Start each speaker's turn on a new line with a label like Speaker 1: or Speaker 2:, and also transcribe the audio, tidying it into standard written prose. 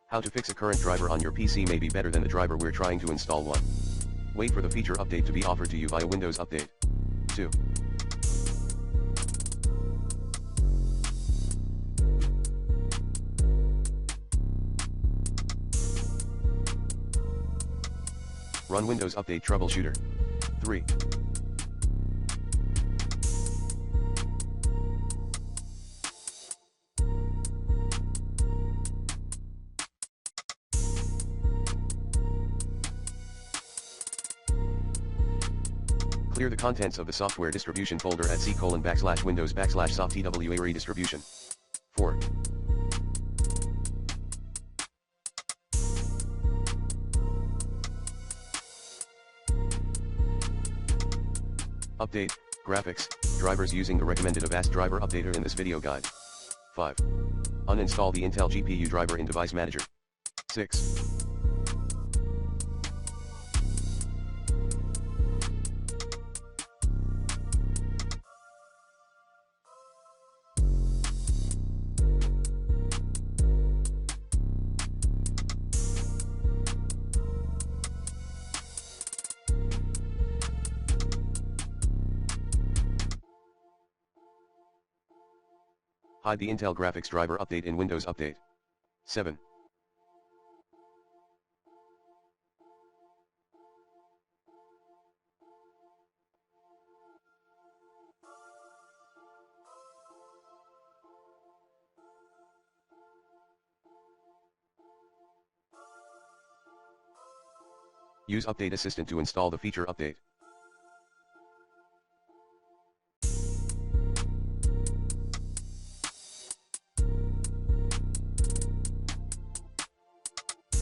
Speaker 1: How to fix a current driver on your PC may be better than the driver we're trying to install. 1. Wait for the feature update to be offered to you via Windows Update. 2. Run Windows Update Troubleshooter. 3. Clear the contents of the software distribution folder at c:\windows\soft_twa redistribution. 4. Update graphics drivers using the recommended Avast driver updater in this video guide. 5. Uninstall the Intel GPU driver in Device Manager. 6. Hide the Intel graphics driver update in Windows Update. 7. Use Update Assistant to install the feature update.